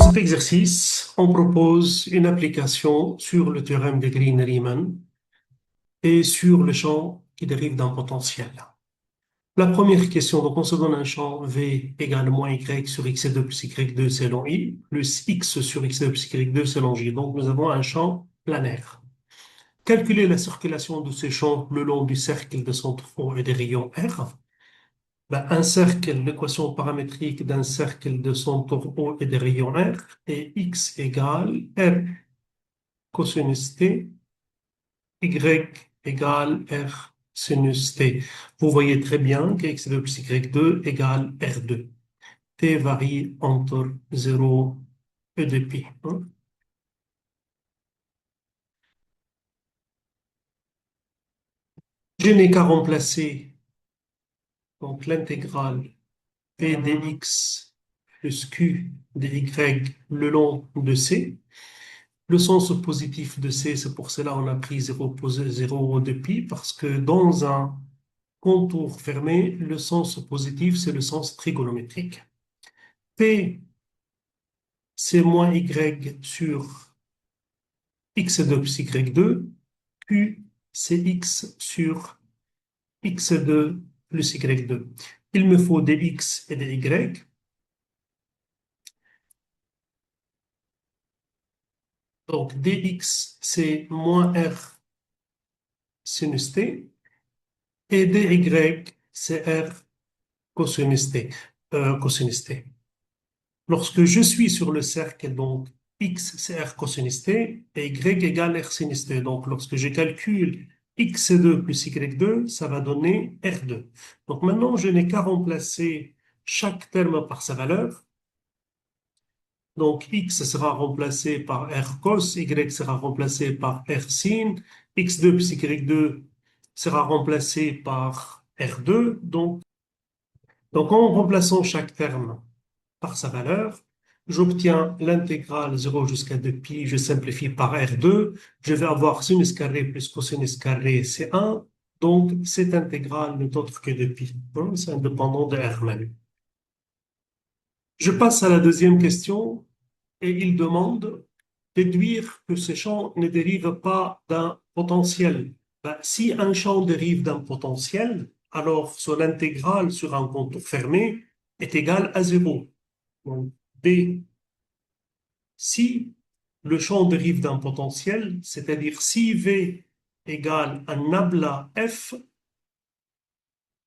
cet exercice, on propose une application sur le théorème de Green-Riemann et sur le champ qui dérive d'un potentiel. La première question, donc on se donne un champ V égale moins Y sur x2 plus y2 selon I, plus x sur x2 plus y2 selon J. Donc nous avons un champ planaire. Calculer la circulation de ce champ le long du cercle de centre O et des rayons R. Un cercle, l'équation paramétrique d'un cercle de centre O et des rayons R est x égale R cosinus T, y égale R sinus T. Vous voyez très bien que x2 plus y2 égale R2. T varie entre 0 et 2π. Je n'ai qu'à remplacer donc l'intégrale P dx plus Q dy le long de C. Le sens positif de C, c'est pour cela qu'on a pris 0 de pi, parce que dans un contour fermé, le sens positif, c'est le sens trigonométrique. P, c'est moins Y sur x2 plus y2. Q, c'est x sur x2 plus y2. Il me faut des x et des y. Donc, dx, c'est moins r sinus t. Et dy, c'est r cosinus t. Cosinus t. Lorsque je suis sur le cercle, donc x c'est r cosinus t et y égale r sinus t. Donc lorsque je calcule x2 plus y2, ça va donner r2. Donc maintenant, je n'ai qu'à remplacer chaque terme par sa valeur. Donc x sera remplacé par r cos, y sera remplacé par r sin, x2 plus y2 sera remplacé par r2. Donc en remplaçant chaque terme par sa valeur, j'obtiens l'intégrale 0 jusqu'à 2π, je simplifie par R2, je vais avoir sinus carré plus cosinus carré, c'est 1, donc cette intégrale n'est autre que 2π, c'est indépendant de R même. Je passe à la deuxième question, et il demande déduire que ce champ ne dérive pas d'un potentiel. Si un champ dérive d'un potentiel, alors son intégrale sur un contour fermé est égale à 0. Donc, B, si le champ dérive d'un potentiel, c'est-à-dire si V égale un nabla F,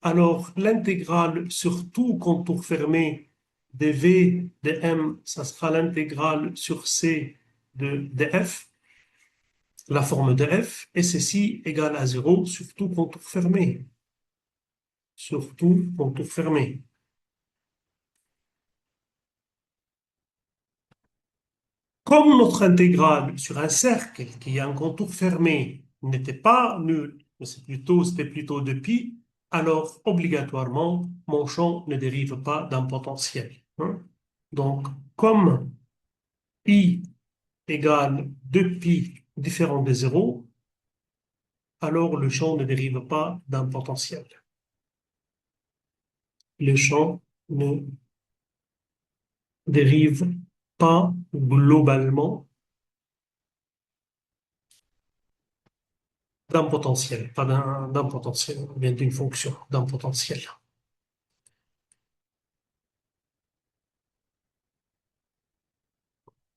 alors l'intégrale sur tout contour fermé de V de M, ça sera l'intégrale sur C de F, la forme de F, et ceci égale à 0 sur tout contour fermé. Sur tout contour fermé. Comme notre intégrale sur un cercle qui a un contour fermé n'était pas nul, mais c'était plutôt de pi, alors obligatoirement, mon champ ne dérive pas d'un potentiel. Donc, comme pi égale 2π différent de 0, alors le champ ne dérive pas d'un potentiel. Le champ ne dérive pas globalement d'un potentiel, pas d'un potentiel, bien d'une fonction, d'un potentiel.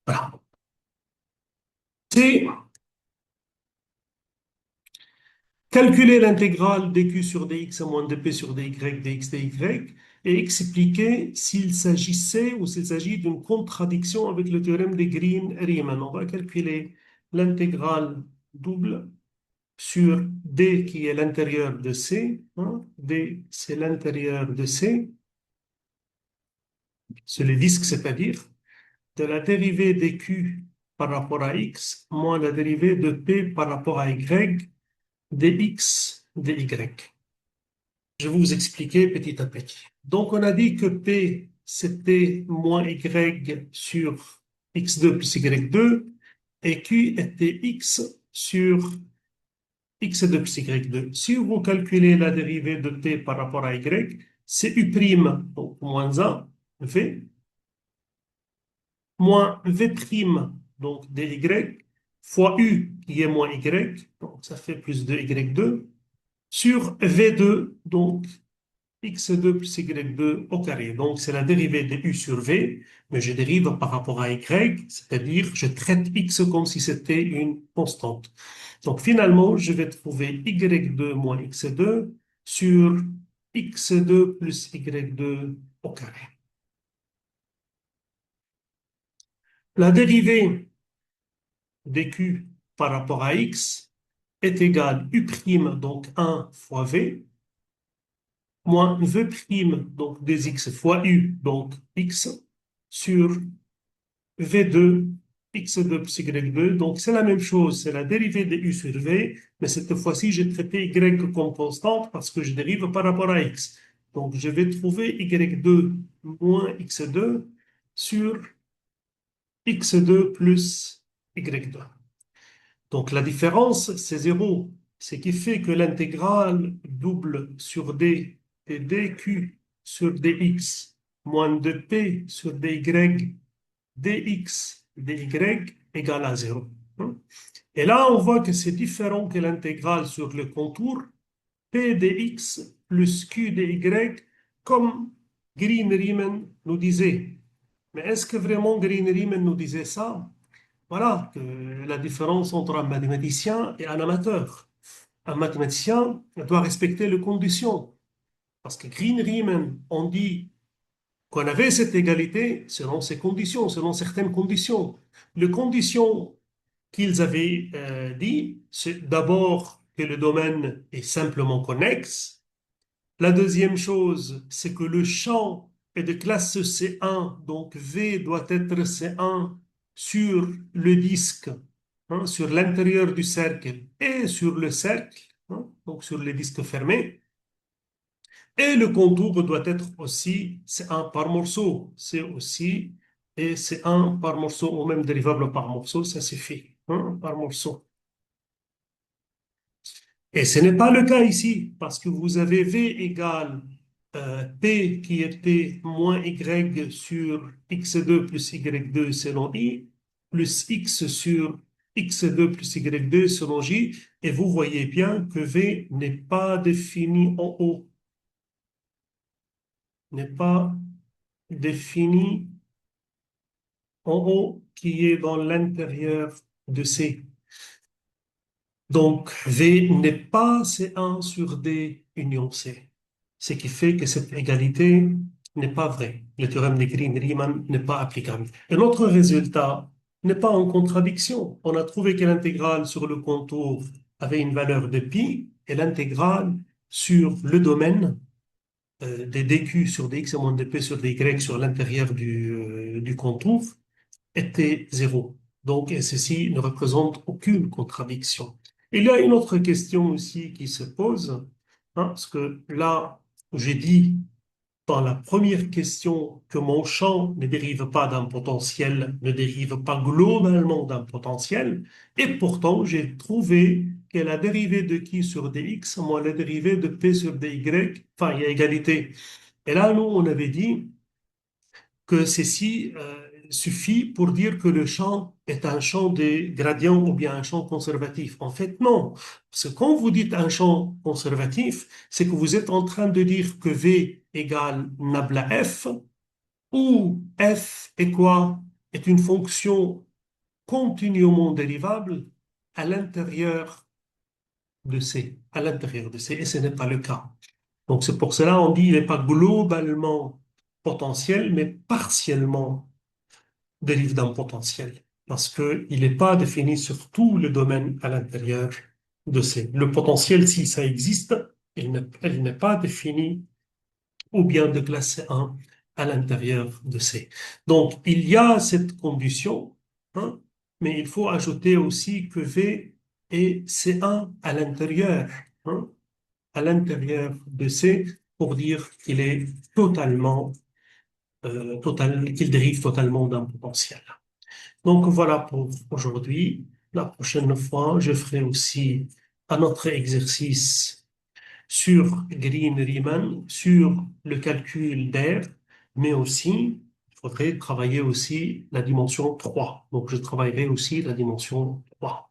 Voilà. C'est calculer l'intégrale dq sur dx à moins dp sur dy dx dy et expliquer s'il s'agissait ou s'il s'agit d'une contradiction avec le théorème de Green-Riemann. On va calculer l'intégrale double sur d qui est l'intérieur de c. D, c'est l'intérieur de c. C'est le disque, c'est-à-dire de la dérivée de q par rapport à x moins la dérivée de p par rapport à y dx dy. Je vais vous expliquer petit à petit. Donc, on a dit que P, c'était moins Y sur x2 plus y2, et Q était x sur x2 plus y2. Si vous calculez la dérivée de P par rapport à Y, c'est U', donc moins 1, V, moins V', donc dy, fois U qui est moins Y, donc ça fait plus de Y2, sur V2, donc x2 plus y2 au carré. Donc, c'est la dérivée de u sur v, mais je dérive par rapport à y, c'est-à-dire je traite x comme si c'était une constante. Donc, finalement, je vais trouver y2 moins x2 sur x2 plus y2 au carré. La dérivée de q par rapport à x est égale u', donc 1 fois v, moins v', donc 2x fois u, donc x, sur v2, x2 plus y2. Donc, c'est la même chose, c'est la dérivée de u sur v, mais cette fois-ci, j'ai traité y comme constante parce que je dérive par rapport à x. Donc, je vais trouver y2 moins x2 sur x2 plus y2. Donc, la différence, c'est 0. Ce qui fait que l'intégrale double sur d et dq sur dx moins 2p sur dy dx dy égale à 0. Et là, on voit que c'est différent que l'intégrale sur le contour p dx plus q dy, comme Green-Riemann nous disait. Mais est-ce que vraiment Green-Riemann nous disait ça? Voilà, que la différence entre un mathématicien et un amateur. Un mathématicien doit respecter les conditions. Parce que Green-Riemann, on dit qu'on avait cette égalité selon ces conditions, selon certaines conditions. Les conditions qu'ils avaient dit, c'est d'abord que le domaine est simplement connexe. La deuxième chose, c'est que le champ est de classe C1, donc V doit être C1 sur le disque, hein, sur l'intérieur du cercle et sur le cercle, hein, donc sur les disques fermés. Et le contour doit être aussi C1 par morceau. C'est aussi et C1 par morceau, ou même dérivable par morceau, ça suffit, hein, par morceau. Et ce n'est pas le cas ici, parce que vous avez V égale P qui était moins Y sur X2 plus Y2 selon I, plus X sur X2 plus Y2 selon J, et vous voyez bien que V n'est pas défini en haut, n'est pas défini en haut, qui est dans l'intérieur de C. Donc, V n'est pas C1 sur D union C. Ce qui fait que cette égalité n'est pas vraie. Le théorème de Green-Riemann n'est pas applicable. Et notre résultat n'est pas en contradiction. On a trouvé que l'intégrale sur le contour avait une valeur de pi et l'intégrale sur le domaine des dq sur dx et moins de p sur dy sur l'intérieur du contour était zéro. Donc, et ceci ne représente aucune contradiction. Il y a une autre question aussi qui se pose, hein, parce que là, j'ai dit dans la première question que mon champ ne dérive pas d'un potentiel, ne dérive pas globalement d'un potentiel, et pourtant j'ai trouvé que la dérivée de qui sur dx moins la dérivée de p sur dy, enfin, il y a égalité. Et là, nous, on avait dit que ceci suffit pour dire que le champ est un champ de gradient ou bien un champ conservatif. En fait, non. Parce que quand vous dites un champ conservatif, c'est que vous êtes en train de dire que V égale nabla F, où F est quoi? Est une fonction continuellement dérivable à l'intérieur de C, à l'intérieur de C, et ce n'est pas le cas. Donc c'est pour cela on dit qu'il n'est pas globalement potentiel, mais partiellement dérive d'un potentiel, parce qu'il n'est pas défini sur tout le domaine à l'intérieur de C. Le potentiel, si ça existe, il n'est pas défini ou bien de classe C1 à l'intérieur de C. Donc, il y a cette condition, hein, mais il faut ajouter aussi que V est C1 hein, à l'intérieur de C, pour dire qu'il est qu'il dérive totalement d'un potentiel. Donc voilà pour aujourd'hui. La prochaine fois, je ferai aussi un autre exercice sur Green-Riemann, sur le calcul d'air, mais aussi, il faudrait travailler aussi la dimension 3. Donc, je travaillerai aussi la dimension 3.